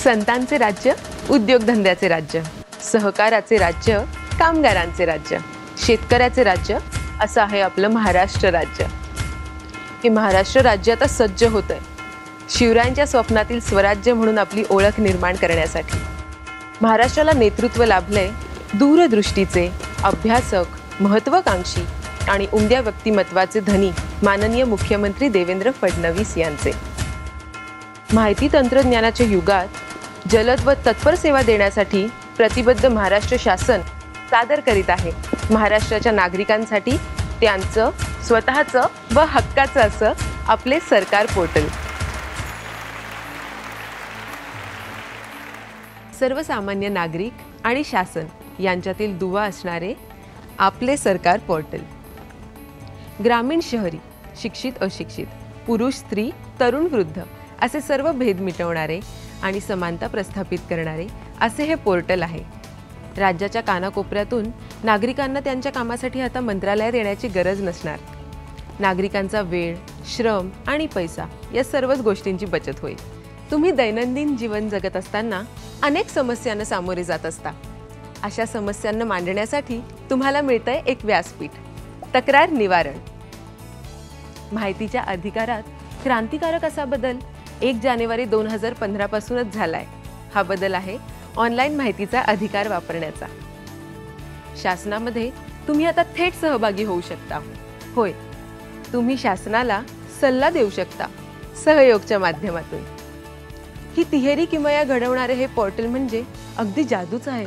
संतांचे राज्य, उद्योगधंद्याचे राज्य, सहकाराचे राज्य, कामगारांचे राज्य, शेतकऱ्याचे राज्य असं आहे आपलं महाराष्ट्र राज्य। हे महाराष्ट्र राज्य आता सज्ज होतंय शिवरायांच्या स्वप्नातील स्वराज्य म्हणून आपली ओळख निर्माण करण्यासाठी। महाराष्ट्राला नेतृत्व लाभलंय दूरदृष्टीचे, अभ्यासक, महत्त्वाकांक्षी आणि उमद्या व्यक्तिमत्वाचे धनी माननीय मुख्यमंत्री देवेंद्र फडणवीस यांचे। माहिती तंत्रज्ञानाच्या युगात जलद व तत्पर सेवा देण्यासाठी प्रतिबद्ध महाराष्ट्र शासन सादर करीत आहे महाराष्ट्राच्या नागरिकांसाठी त्यांचं स्वतःचं व हक्काचं असं आपले सरकार पोर्टल। सर्वसामान्य नागरिक आणि शासन यांच्यातील दुवा असणारे आपले सरकार पोर्टल। ग्रामीण शहरी, शिक्षित अशिक्षित, पुरुष स्त्री, तरुण वृद्ध असे सर्व भेद मिटवणारे आणि समानता प्रस्थापित करणारे असे हे पोर्टल आहे। राज्याच्या कानाकोपऱ्यातून नागरिकांना त्यांच्या कामासाठी आता मंत्रालयात येण्याची गरज नसणार। नागरिकांचा वेळ, श्रम आणि पैसा या सर्वच गोष्टींची बचत होईल। तुम्ही दैनंदिन जीवन जगत असताना अनेक समस्यांना सामोरे जात असता। अशा समस्यांना मांडण्यासाठी तुम्हाला मिळतंय एक व्यासपीठ, तक्रार निवारण। माहितीच्या अधिकारात क्रांतिकारक असा बदल 1 जानेवारी 2015 पासूनच झालाय। हा बदल आहे ऑनलाईन माहितीचा अधिकार वापरण्याचा। शासनामध्ये तुम्ही आता थेट सहभागी होऊ शकता। होय, तुम्ही शासनाला सल्ला देऊ शकता सहयोगच्या माध्यमातून। ही तिहेरी किमया घडवणारे हे पोर्टल म्हणजे अगदी जादूच आहे।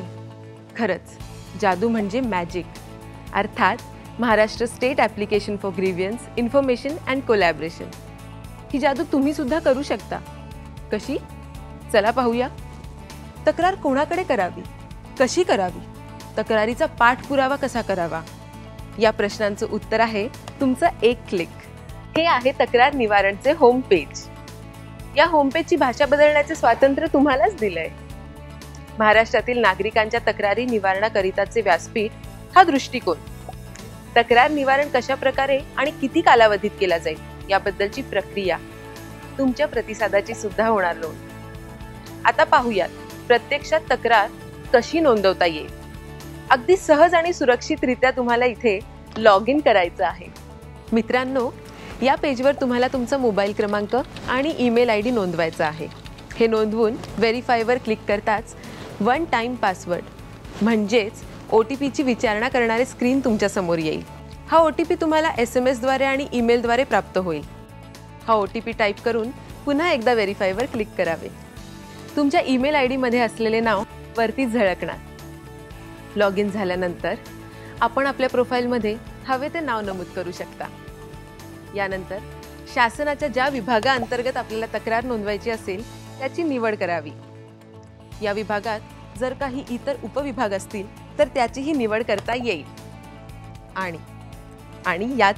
खरंच जादू म्हणजे मॅजिक, अर्थात Maharashtra state application for grievance information and collaboration. ही जादू तुम्ही सुद्धा करू शकता। कशी? चला पाहूया। तक्रार कोणाकडे करावी, कशी करावी, तक्रारीचा पाठपुरावा कसा करावा, या प्रश्नांचं उत्तर आहे तुमचं एक क्लिक। हे आहे तक्रार निवारणचे होम पेज। या होम पेजची भाषा बदलण्याचे स्वातंत्र्य तुम्हालाच दिलंय। महाराष्ट्रातील नागरिकांच्या तक्रारी निवारणाकरिताचे व्यासपीठ हा दृष्टिकोन, तक्रार निवारण कशा प्रकारे आणि किती कालावधीत केला जाईल याबद्दलची प्रक्रिया, तुमच्या प्रतिसादाची सुद्धा होणार नोंद। आता पाहूयात प्रत्यक्षात तक्रार कशी नोंदवता येईल। अगदी सहज आणि सुरक्षितरित्या तुम्हाला इथे लॉग इन करायचं आहे। मित्रांनो, या पेजवर तुम्हाला तुमचा मोबाईल क्रमांक आणि ईमेल आयडी नोंदवायचा आहे। हे नोंदवून व्हेरीफायवर क्लिक करताच वन टाइम पासवर्ड म्हणजेच OTPची विचारणा करणारे स्क्रीन तुमच्या समोर येईल। हा OTP तुम्हाला SMS द्वारे आणि ईमेल द्वारे प्राप्त होईल। हा OTP टाईप करून पुन्हा एकदा व्हेरीफायवर क्लिक करावे। तुमच्या ईमेल आयडी मध्ये असलेले नाव वरती झळकणार। लॉग इन झाल्यानंतर आपण आपल्या प्रोफाईलमध्ये हवे ते नाव नमूद करू शकता। यानंतर शासनाच्या ज्या विभागाअंतर्गत आपल्याला तक्रार नोंदवायची असेल त्याची निवड करावी। या विभागात जर काही इतर उपविभाग असतील तर त्याचीही निवड करता येईल। आणि या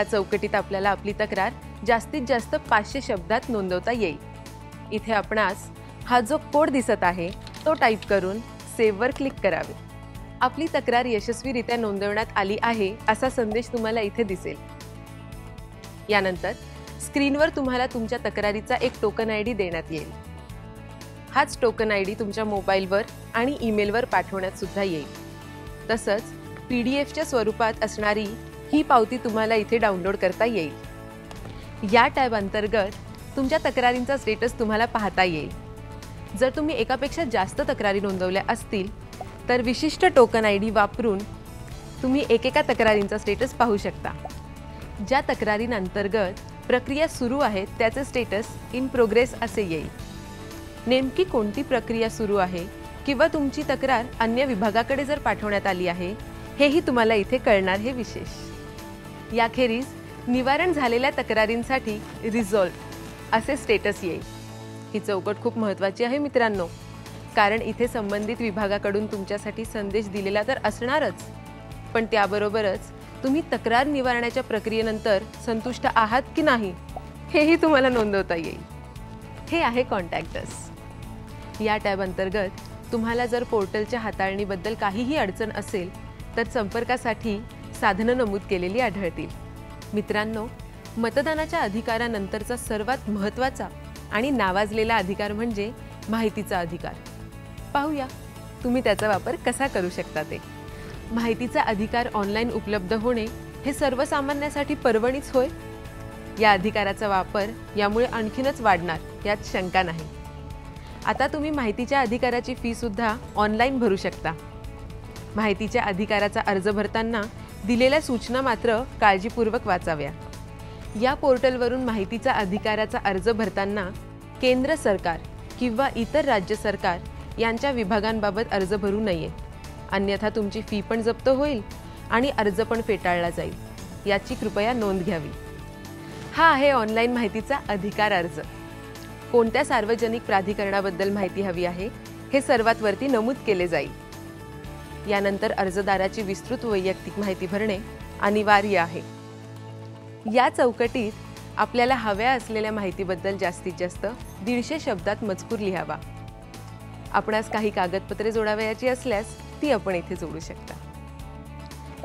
चौकटीत आपल्याला आपली तक्रार जास्तीत जास्त 500 शब्दात नोंदवता येईल। इथे आपणास हा जो कोड दिसत आहे तो टाईप करून सेव्हवर क्लिक करावे। आपली तक्रार यशस्वीरित्या नोंदवण्यात आली आहे असा संदेश तुम्हाला इथे दिसेल। यानंतर स्क्रीनवर तुम्हाला तुमच्या तक्रारीचा एक टोकन आयडी देण्यात येईल। हाच टोकन आयडी तुमच्या मोबाईलवर आणि ईमेलवर पाठवण्यात सुद्धा येईल। तसंच PDF च्या स्वरूपात असणारी ही पावती तुम्हाला इथे डाउनलोड करता येईल। या टॅब अंतर्गत तुमच्या तक्रारींचा स्टेटस तुम्हाला पाहता येईल। जर तुम्ही एकापेक्षा जास्त तक्रारी नोंदवल्या असतील तर विशिष्ट टोकन आयडी वापरून तुम्ही एकेका तक्रारींचा स्टेटस पाहू शकता। ज्या तक्रारींअंतर्गत प्रक्रिया सुरू आहे त्याचे स्टेटस इन प्रोग्रेस असे येईल। नेमकी कोणती प्रक्रिया सुरू आहे किंवा तुमची तक्रार अन्य विभागाकडे जर पाठवण्यात आली आहे हेही तुम्हाला इथे कळणार हे विशेष। याखेरीज निवारण झालेल्या तक्रारींसाठी रिझॉल्व्ह असे स्टेटस येईल। ही चौकट खूप महत्त्वाची आहे मित्रांनो, कारण इथे संबंधित विभागाकडून तुमच्यासाठी संदेश दिलेला तर असणारच, पण त्याबरोबरच तुम्ही तक्रार निवारणाच्या प्रक्रियेनंतर संतुष्ट आहात की नाही हेही तुम्हाला नोंदवता येईल। हे आहे कॉन्टॅक्ट अस। या टॅब अंतर्गत तुम्हाला जर पोर्टलच्या हाताळणीबद्दल काहीही अडचण असेल तर संपर्कासाठी साधनं नमूद केलेली आढळतील। मित्रांनो, मतदानाच्या अधिकारानंतरचा सर्वात महत्त्वाचा आणि नावाजलेला अधिकार म्हणजे माहितीचा अधिकार. पाहूया तुम्ही त्याचा वापर कसा करू शकता ते. माहितीचा अधिकार ऑनलाईन उपलब्ध होणे हे सर्वसामान्यासाठी पर्वणीच होय. या अधिकाराचा वापर यामुळे आणखीनच वाढणार यात शंका नाही. आता तुम्ही माहितीच्या अधिकाराची फी सुद्धा ऑनलाईन भरू शकता. माहितीच्या अधिकाराचा अर्ज भरताना दिलेल्या सूचना मात्र काळजीपूर्वक वाचाव्या. या पोर्टलवरून माहितीचा अधिकाराचा अर्ज भरताना केंद्र सरकार किंवा इतर राज्य सरकार यांच्या विभागांबाबत अर्ज भरू नये, अन्यथा तुमची फी पण जप्त होईल आणि अर्ज पण फेटाळला जाईल. याची कृपया नोंद घ्यावी. हा आहे ऑनलाईन माहितीचा अधिकार अर्ज. कोणत्या सार्वजनिक प्राधिकरणाबद्दल माहिती हवी आहे हे सर्वात वरती नमूद केले जाईल. यानंतर अर्जदाराची विस्तृत वैयक्तिक माहिती भरणे अनिवार्य आहे. या चौकटीत आपल्याला हव्या असलेल्या माहितीबद्दल जास्तीत जास्त 150 शब्दात मजकूर लिहावा. आपणास काही कागदपत्रे जोडावयाची असल्यास ती आपण इथे जोडू शकता.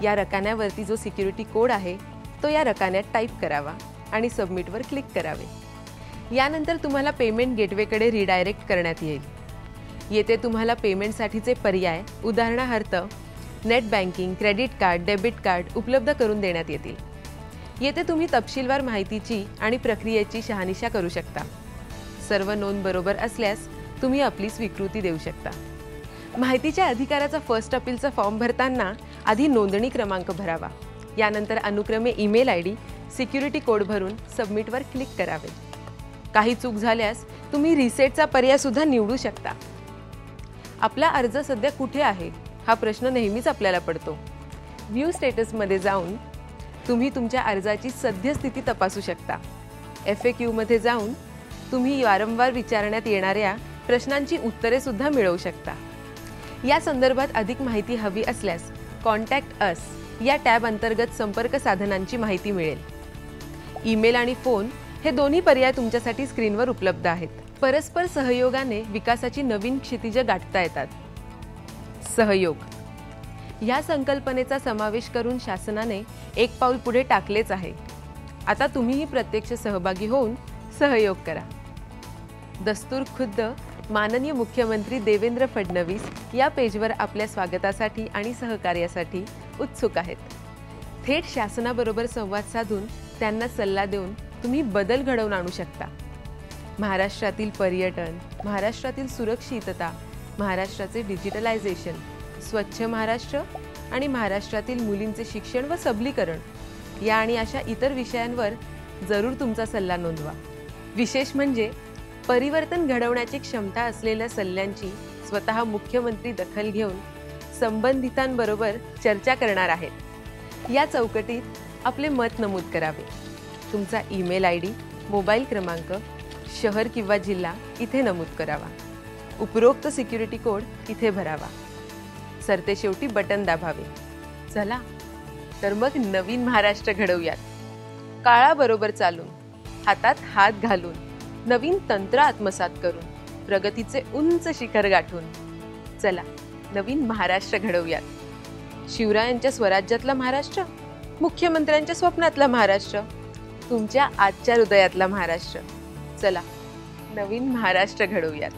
या रकान्यावरती जो सिक्युरिटी कोड आहे तो या रकान्यात टाईप करावा आणि सबमिटवर क्लिक करावे. यानंतर तुम्हाला पेमेंट गेटवेकडे रिडायरेक्ट करण्यात येईल. येथे तुम्हाला पेमेंटसाठीचे पर्याय उदाहरणार्थ net banking, credit card, debit card उपलब्ध करून देण्यात येतील. येथे तुम्ही तपशीलवार माहितीची आणि प्रक्रियेची शहानिशा करू शकता. सर्व नोंद बरोबर असल्यास तुम्ही आपली स्वीकृती देऊ शकता. माहितीच्या अधिकाराचा फर्स्ट अपीलचा फॉर्म भरताना आधी नोंदणी क्रमांक भरावा. यानंतर अनुक्रमे ईमेल आयडी, सिक्युरिटी कोड भरून सबमिटवर क्लिक करावे. काही चूक झाल्यास तुम्ही रिसेटचा पर्याय सुद्धा निवडू शकता. आपला अर्ज सध्या कुठे आहे हा प्रश्न नेहमीच आपल्याला पडतो. व्ह्यू स्टेटसमध्ये जाऊन तुम्ही तुमच्या अर्जाची सद्यस्थिती तपासू शकता. FAQ मध्ये जाऊन तुम्ही वारंवार विचारण्यात येणाऱ्या प्रश्नांची उत्तरे सुद्धा मिळवू शकता. या संदर्भात अधिक माहिती हवी असल्यास कॉन्टॅक्ट अस या टॅब अंतर्गत संपर्क साधनांची माहिती मिळेल. ईमेल आणि फोन हे दोन्ही पर्याय तुमच्यासाठी स्क्रीनवर उपलब्ध आहेत. परस्पर सहयोगाने विकासाची नवीन क्षितिजे गाठता येतात. सहयोग या संकल्पनेचा समावेश करून शासनाने एक पाऊल पुढे टाकलेच आहे. आता तुम्हीही प्रत्यक्ष सहभागी होऊन सहयोग करा. दस्तूर खुद्द माननीय मुख्यमंत्री देवेंद्र फडणवीस या पेजवर आपल्या स्वागतासाठी आणि सहकार्यासाठी उत्सुक आहेत. थेट शासनाबरोबर संवाद साधून त्यांना सल्ला देऊन तुम्ही बदल घडवून आणू शकता. महाराष्ट्रातील पर्यटन, महाराष्ट्रातील सुरक्षितता, महाराष्ट्राचे डिजिटलायझेशन, स्वच्छ महाराष्ट्र आणि महाराष्ट्रातील मुलींचे शिक्षण व सबलीकरण या आणि अशा इतर विषयांवर जरूर तुमचा सल्ला नोंदवा. विशेष म्हणजे परिवर्तन घडवण्याची क्षमता असलेल्या सल्ल्यांची स्वतः मुख्यमंत्री दखल घेऊन संबंधितांबरोबर चर्चा करणार आहेत. या चौकटीत आपले मत नमूद करावे. तुमचा ईमेल आयडी, मोबाईल क्रमांक, शहर किंवा जिल्हा इथे नमूद करावा. उपरोक्त सिक्युरिटी कोड इथे भरावा. सरतेशेवटी बटन दाबावे. चला तर मग नवीन महाराष्ट्र घडवूयात. काळाबरोबर चालून, हातात हात घालून, नवीन तंत्र आत्मसात करून, प्रगतीचे उंच शिखर गाठून चला नवीन महाराष्ट्र घडवूयात. शिवरायांच्या स्वराज्यातला महाराष्ट्र, मुख्यमंत्र्यांच्या स्वप्नातला महाराष्ट्र, तुमच्या आजच्या हृदयातला महाराष्ट्र. चला नवीन महाराष्ट्र घडवूयात.